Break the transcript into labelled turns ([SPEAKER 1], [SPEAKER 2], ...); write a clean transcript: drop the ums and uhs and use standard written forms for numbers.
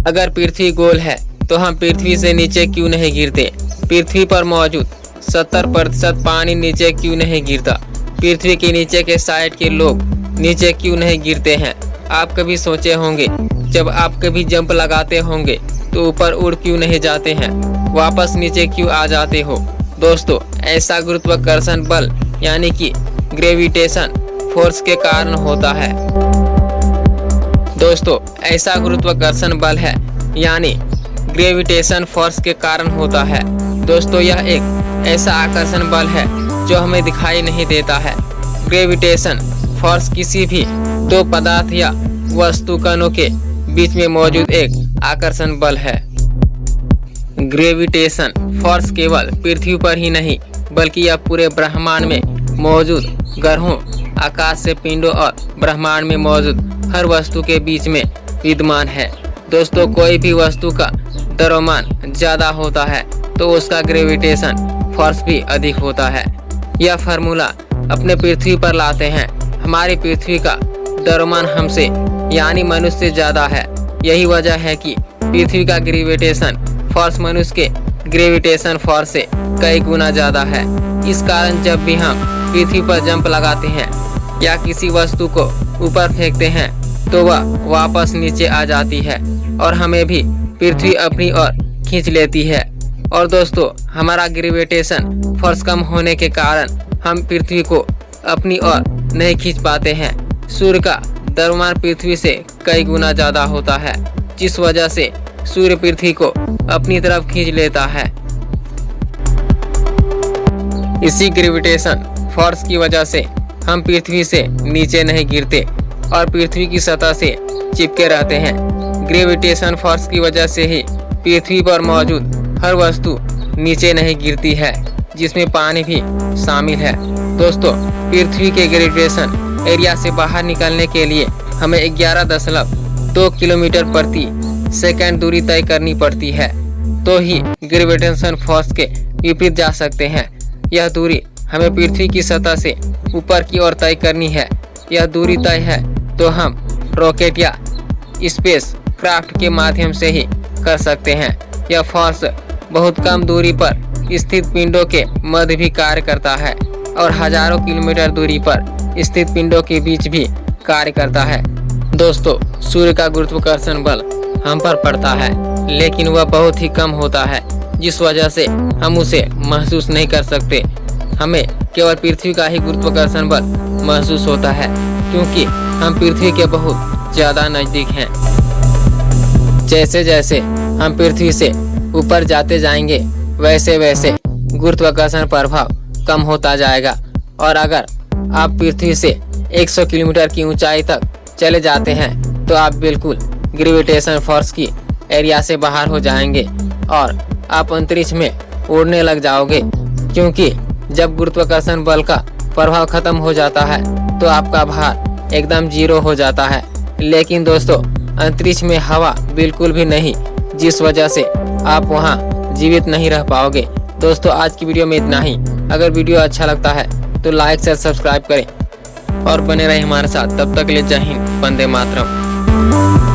[SPEAKER 1] अगर पृथ्वी गोल है तो हम पृथ्वी से नीचे क्यों नहीं गिरते? पृथ्वी पर मौजूद 70% पानी नीचे क्यों नहीं गिरता? पृथ्वी के नीचे के साइड के लोग नीचे क्यों नहीं गिरते हैं? आप कभी सोचे होंगे जब आप कभी जंप लगाते होंगे तो ऊपर उड़ क्यों नहीं जाते हैं, वापस नीचे क्यों आ जाते हो? दोस्तों, ऐसा गुरुत्वाकर्षण बल यानी कि ग्रेविटेशन फोर्स के कारण होता है। दोस्तों, ऐसा गुरुत्वाकर्षण बल है यानी ग्रेविटेशन फोर्स के कारण होता है। दोस्तों, यह एक ऐसा आकर्षण बल है जो हमें दिखाई नहीं देता है। ग्रेविटेशन फोर्स किसी भी दो पदार्थ या वस्तु कणों के बीच में मौजूद एक आकर्षण बल है। ग्रेविटेशन फोर्स केवल पृथ्वी पर ही नहीं बल्कि यह पूरे ब्रह्मांड में मौजूद ग्रहों, आकाश से पिंडों और ब्रह्मांड में मौजूद हर वस्तु के बीच में विद्यमान है। दोस्तों, कोई भी वस्तु का द्रव्यमान ज्यादा होता है तो उसका ग्रेविटेशन फोर्स भी अधिक होता है। यह फार्मूला अपने पृथ्वी पर लाते हैं। हमारी पृथ्वी का द्रव्यमान हमसे यानी मनुष्य से ज्यादा है। यही वजह है कि पृथ्वी का ग्रेविटेशन फोर्स मनुष्य के ग्रेविटेशन फोर्स से कई गुना ज्यादा है। इस कारण जब भी हम पृथ्वी पर जंप लगाते हैं या किसी वस्तु को ऊपर फेंकते हैं तो वह वापस नीचे आ जाती है और हमें भी पृथ्वी अपनी ओर खींच लेती है। और दोस्तों, हमारा ग्रेविटेशन फोर्स कम होने के कारण हम पृथ्वी को अपनी ओर नहीं खींच पाते हैं। सूर्य का द्रव्यमान पृथ्वी से कई गुना ज्यादा होता है, जिस वजह से सूर्य पृथ्वी को अपनी तरफ खींच लेता है। इसी ग्रेविटेशन फोर्स की वजह से हम पृथ्वी से नीचे नहीं गिरते और पृथ्वी की सतह से चिपके रहते हैं। ग्रेविटेशन फोर्स की वजह से ही पृथ्वी पर मौजूद हर वस्तु नीचे नहीं गिरती है, जिसमें पानी भी शामिल है। दोस्तों, पृथ्वी के ग्रेविटेशन एरिया से बाहर निकलने के लिए हमें 11.2 किलोमीटर प्रति सेकंड दूरी तय करनी पड़ती है, तो ही ग्रेविटेशन फोर्स के विपरीत जा सकते हैं। यह दूरी हमें पृथ्वी की सतह से ऊपर की ओर तय करनी है। यह दूरी तय है तो हम रॉकेट या स्पेस क्राफ्ट के माध्यम से ही कर सकते हैं। यह फोर्स बहुत कम दूरी पर स्थित पिंडों के मध्य भी कार्य करता है और हजारों किलोमीटर दूरी पर स्थित पिंडों के बीच भी कार्य करता है। दोस्तों, सूर्य का गुरुत्वाकर्षण बल हम पर पड़ता है, लेकिन वह बहुत ही कम होता है, जिस वजह से हम उसे महसूस नहीं कर सकते। हमें केवल पृथ्वी का ही गुरुत्वाकर्षण बल महसूस होता है, क्योंकि हम पृथ्वी के बहुत ज्यादा नजदीक हैं। जैसे जैसे हम पृथ्वी से ऊपर जाते जाएंगे वैसे वैसे गुरुत्वाकर्षण प्रभाव कम होता जाएगा और अगर आप पृथ्वी से 100 किलोमीटर की ऊंचाई तक चले जाते हैं तो आप बिल्कुल ग्रेविटेशन फोर्स की एरिया से बाहर हो जाएंगे और आप अंतरिक्ष में उड़ने लग जाओगे, क्योंकि जब गुरुत्वाकर्षण बल का प्रभाव खत्म हो जाता है तो आपका भार एकदम 0 हो जाता है। लेकिन दोस्तों, अंतरिक्ष में हवा बिल्कुल भी नहीं, जिस वजह से आप वहां जीवित नहीं रह पाओगे। दोस्तों, आज की वीडियो में इतना ही। अगर वीडियो अच्छा लगता है तो लाइक शेयर सब्सक्राइब करें और बने रहे हमारे साथ। तब तक के लिए जय हिंद, वंदे मातरम।